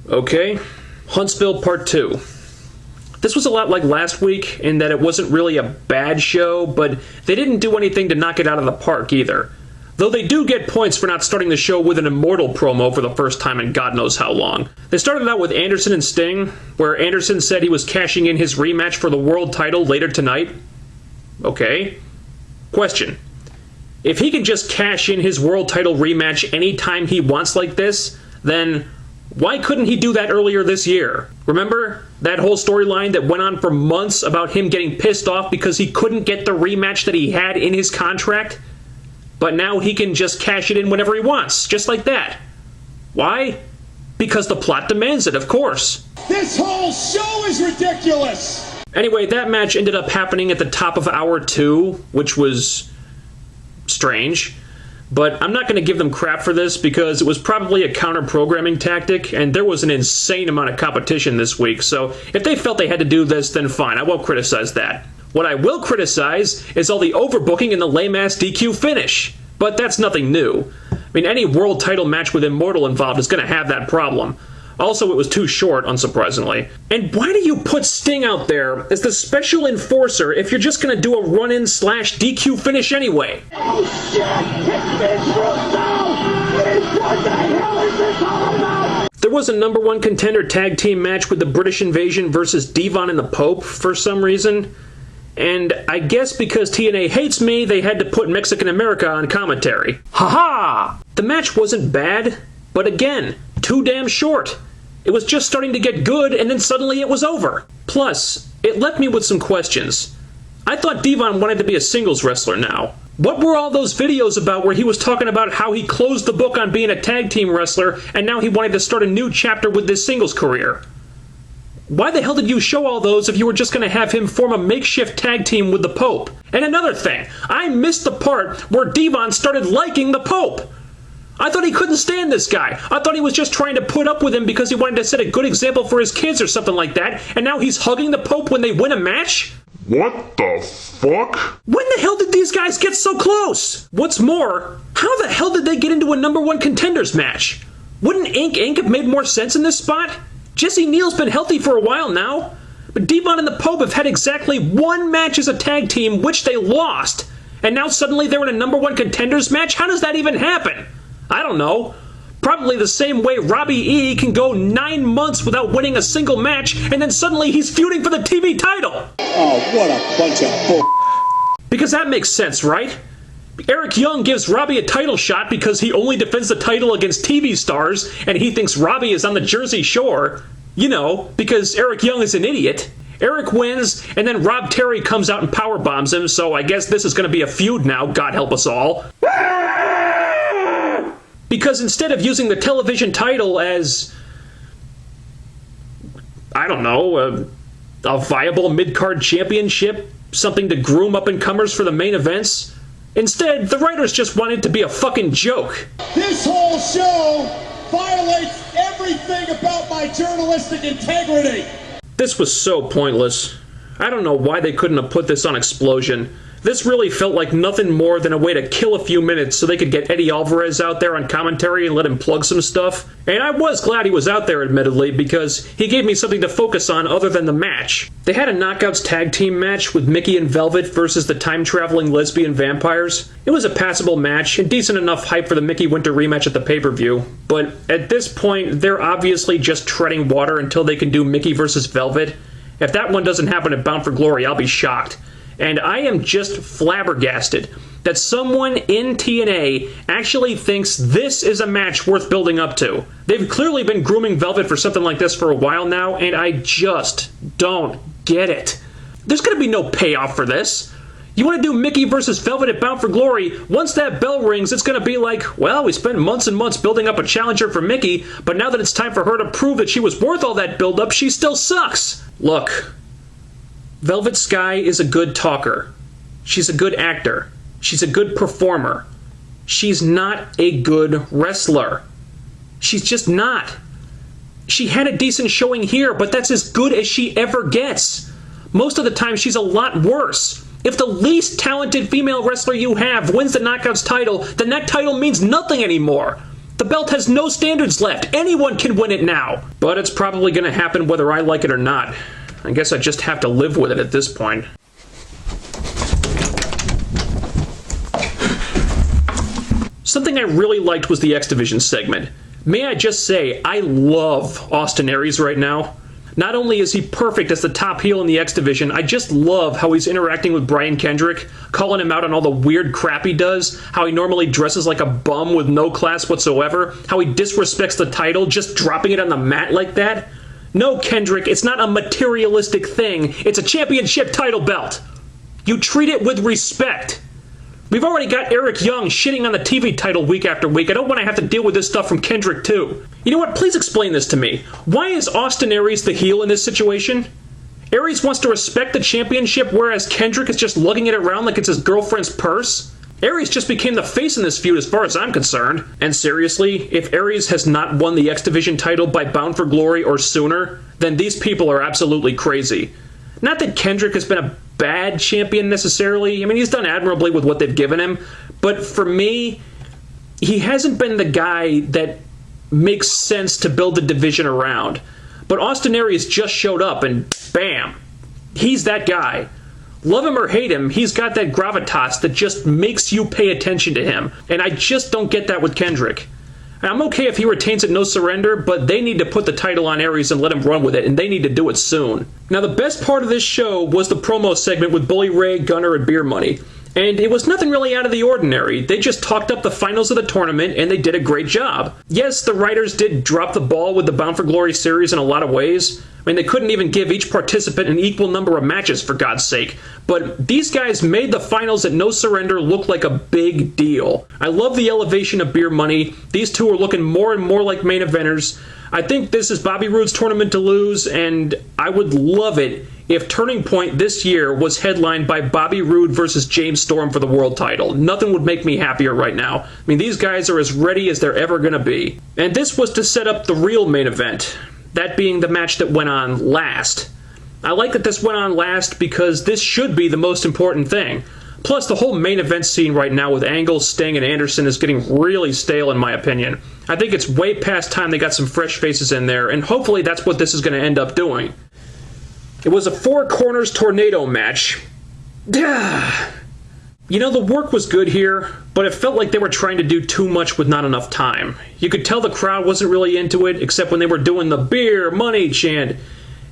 Okay, Huntsville Part 2. This was a lot like last week in that it wasn't really a bad show, but they didn't do anything to knock it out of the park either. Though they do get points for not starting the show with an Immortal promo for the first time in God knows how long. They started out with Anderson and Sting, where Anderson said he was cashing in his rematch for the world title later tonight. Okay. Question. If he can just cash in his world title rematch anytime he wants like this, then why couldn't he do that earlier this year? Remember that whole storyline that went on for months about him getting pissed off because he couldn't get the rematch that he had in his contract? But now he can just cash it in whenever he wants, just like that. Why? Because the plot demands it, of course. This whole show is ridiculous! Anyway, that match ended up happening at the top of hour 2, which was strange. But I'm not going to give them crap for this because it was probably a counter-programming tactic, and there was an insane amount of competition this week, so if they felt they had to do this, then fine, I won't criticize that. What I will criticize is all the overbooking and the lame-ass DQ finish. But that's nothing new. I mean, any world title match with Immortal involved is going to have that problem. Also, it was too short, unsurprisingly. And why do you put Sting out there as the special enforcer if you're just going to do a run-in / DQ finish anyway? Oh shit! It's Russo! What the hell is this all about? There was a #1 contender tag team match with the British Invasion versus Devon and the Pope for some reason. And I guess because TNA hates me, they had to put Mexican America on commentary. Haha! The match wasn't bad, but again, too damn short. It was just starting to get good, and then suddenly it was over. Plus, it left me with some questions. I thought Devon wanted to be a singles wrestler now. What were all those videos about where he was talking about how he closed the book on being a tag team wrestler, and now he wanted to start a new chapter with his singles career? Why the hell did you show all those if you were just going to have him form a makeshift tag team with the Pope? And another thing, I missed the part where Devon started liking the Pope. I thought he couldn't stand this guy. I thought he was just trying to put up with him because he wanted to set a good example for his kids or something like that, and now he's hugging the Pope when they win a match? What the fuck? When the hell did these guys get so close? What's more, how the hell did they get into a #1 contenders match? Wouldn't Inc. have made more sense in this spot? Jesse Neal's been healthy for a while now, but Devon and the Pope have had exactly one match as a tag team, which they lost, and now suddenly they're in a #1 contenders match? How does that even happen? I don't know. Probably the same way Robbie E can go 9 months without winning a single match, and then suddenly he's feuding for the TV title. Oh, what a bunch of bull. Because that makes sense, right? Eric Young gives Robbie a title shot because he only defends the title against TV stars, and he thinks Robbie is on the Jersey Shore. You know, because Eric Young is an idiot. Eric wins, and then Rob Terry comes out and powerbombs him, so I guess this is going to be a feud now, God help us all. Because instead of using the television title as, I don't know, a viable mid-card championship, something to groom up-and-comers for the main events, instead, the writers just wanted to be a fucking joke. This whole show violates everything about my journalistic integrity. This was so pointless. I don't know why they couldn't have put this on Explosion. This really felt like nothing more than a way to kill a few minutes so they could get Eddie Alvarez out there on commentary and let him plug some stuff. And I was glad he was out there, admittedly, because he gave me something to focus on other than the match. They had a Knockouts tag team match with Mickey and Velvet versus the time-traveling lesbian vampires. It was a passable match and decent enough hype for the Mickey Winter rematch at the pay-per-view. But at this point, they're obviously just treading water until they can do Mickey versus Velvet. If that one doesn't happen at Bound for Glory, I'll be shocked. And I am just flabbergasted that someone in TNA actually thinks this is a match worth building up to. They've clearly been grooming Velvet for something like this for a while now, and I just don't get it. There's going to be no payoff for this. You want to do Mickey versus Velvet at Bound for Glory, once that bell rings, it's going to be like, well, we spent months and months building up a challenger for Mickey, but now that it's time for her to prove that she was worth all that build-up, she still sucks. Look, Velvet Sky is a good talker. She's a good actor. She's a good performer. She's not a good wrestler. She's just not. She had a decent showing here, but that's as good as she ever gets. Most of the time, she's a lot worse. If the least talented female wrestler you have wins the Knockouts title, then that title means nothing anymore. The belt has no standards left. Anyone can win it now. But it's probably going to happen whether I like it or not. I guess I just have to live with it at this point. Something I really liked was the X Division segment. May I just say, I love Austin Aries right now. Not only is he perfect as the top heel in the X Division, I just love how he's interacting with Brian Kendrick, calling him out on all the weird crap he does, how he normally dresses like a bum with no class whatsoever, how he disrespects the title, just dropping it on the mat like that. No, Kendrick, it's not a materialistic thing. It's a championship title belt. You treat it with respect. We've already got Eric Young shitting on the TV title week after week. I don't want to have to deal with this stuff from Kendrick, too. You know what? Please explain this to me. Why is Austin Aries the heel in this situation? Aries wants to respect the championship, whereas Kendrick is just lugging it around like it's his girlfriend's purse? Aries just became the face in this feud as far as I'm concerned. And seriously, if Aries has not won the X Division title by Bound for Glory or sooner, then these people are absolutely crazy. Not that Kendrick has been a bad champion necessarily. I mean, he's done admirably with what they've given him. But for me, he hasn't been the guy that makes sense to build the division around. But Austin Aries just showed up and bam, he's that guy. Love him or hate him, he's got that gravitas that just makes you pay attention to him. And I just don't get that with Kendrick. I'm okay if he retains it no surrender, but they need to put the title on Aries and let him run with it, and they need to do it soon. Now, the best part of this show was the promo segment with Bully Ray, Gunner, and Beer Money. And it was nothing really out of the ordinary. They just talked up the finals of the tournament, and they did a great job. Yes, the writers did drop the ball with the Bound for Glory series in a lot of ways. I mean, they couldn't even give each participant an equal number of matches, for God's sake. But these guys made the finals at No Surrender look like a big deal. I love the elevation of Beer Money. These two are looking more and more like main eventers. I think this is Bobby Roode's tournament to lose, and I would love it if Turning Point this year was headlined by Bobby Roode versus James Storm for the world title. Nothing would make me happier right now. I mean, these guys are as ready as they're ever going to be. And this was to set up the real main event, that being the match that went on last. I like that this went on last because this should be the most important thing. Plus, the whole main event scene right now with Angle, Sting, and Anderson is getting really stale in my opinion. I think it's way past time they got some fresh faces in there, and hopefully that's what this is going to end up doing. It was a four corners tornado match. You know, the work was good here, but it felt like they were trying to do too much with not enough time. You could tell the crowd wasn't really into it, except when they were doing the beer money chant.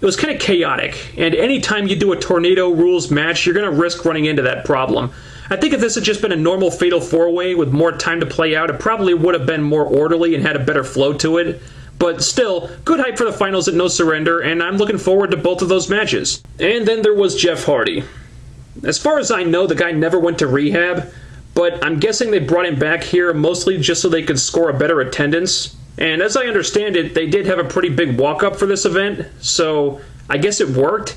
It was kind of chaotic, and anytime you do a tornado rules match, you're going to risk running into that problem. I think if this had just been a normal Fatal 4-Way with more time to play out, it probably would have been more orderly and had a better flow to it. But still, good hype for the finals at No Surrender, and I'm looking forward to both of those matches. And then there was Jeff Hardy. As far as I know, the guy never went to rehab, but I'm guessing they brought him back here mostly just so they could score a better attendance. And as I understand it, they did have a pretty big walk-up for this event, so I guess it worked.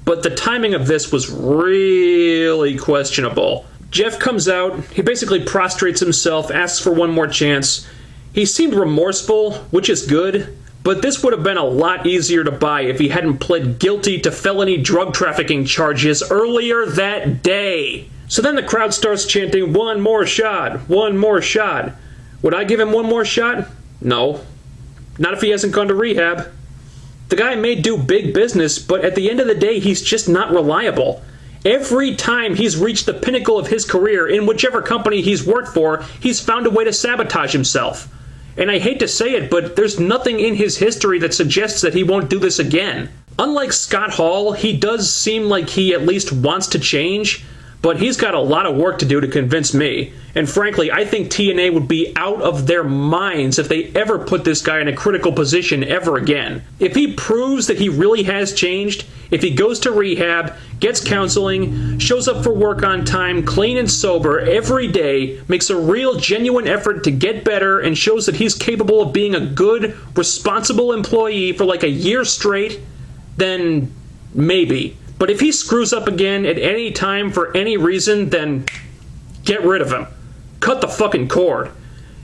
But the timing of this was really questionable. Jeff comes out, he basically prostrates himself, asks for one more chance. He seemed remorseful, which is good, but this would have been a lot easier to buy if he hadn't pled guilty to felony drug trafficking charges earlier that day. So then the crowd starts chanting, "One more shot, one more shot." Would I give him one more shot? No. Not if he hasn't gone to rehab. The guy may do big business, but at the end of the day, he's just not reliable. Every time he's reached the pinnacle of his career in whichever company he's worked for, he's found a way to sabotage himself. And I hate to say it, but there's nothing in his history that suggests that he won't do this again. Unlike Scott Hall, he does seem like he at least wants to change, but he's got a lot of work to do to convince me. And frankly, I think TNA would be out of their minds if they ever put this guy in a critical position ever again. If he proves that he really has changed, if he goes to rehab, gets counseling, shows up for work on time, clean and sober every day, makes a real genuine effort to get better, and shows that he's capable of being a good, responsible employee for like a year straight, then maybe. But if he screws up again at any time for any reason, then get rid of him. Cut the fucking cord.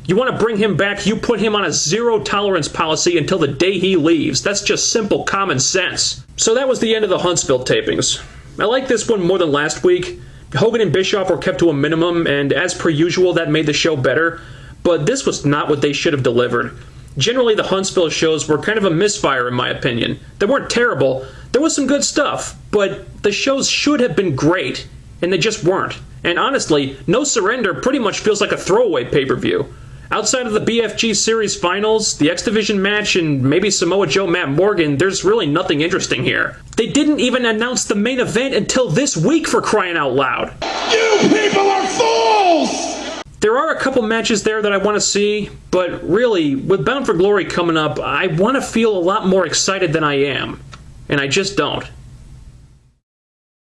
You want to bring him back, you put him on a zero-tolerance policy until the day he leaves. That's just simple common sense. So that was the end of the Huntsville tapings. I like this one more than last week. Hogan and Bischoff were kept to a minimum, and as per usual, that made the show better. but this was not what they should have delivered. Generally, the Huntsville shows were kind of a misfire in my opinion. They weren't terrible, there was some good stuff, but the shows should have been great, and they just weren't. And honestly, No Surrender pretty much feels like a throwaway pay-per-view. Outside of the BFG Series Finals, the X Division match, and maybe Samoa Joe Matt Morgan, there's really nothing interesting here. They didn't even announce the main event until this week, for crying out loud. You people are fools! There are a couple matches there that I want to see, but really, with Bound for Glory coming up, I want to feel a lot more excited than I am. And I just don't.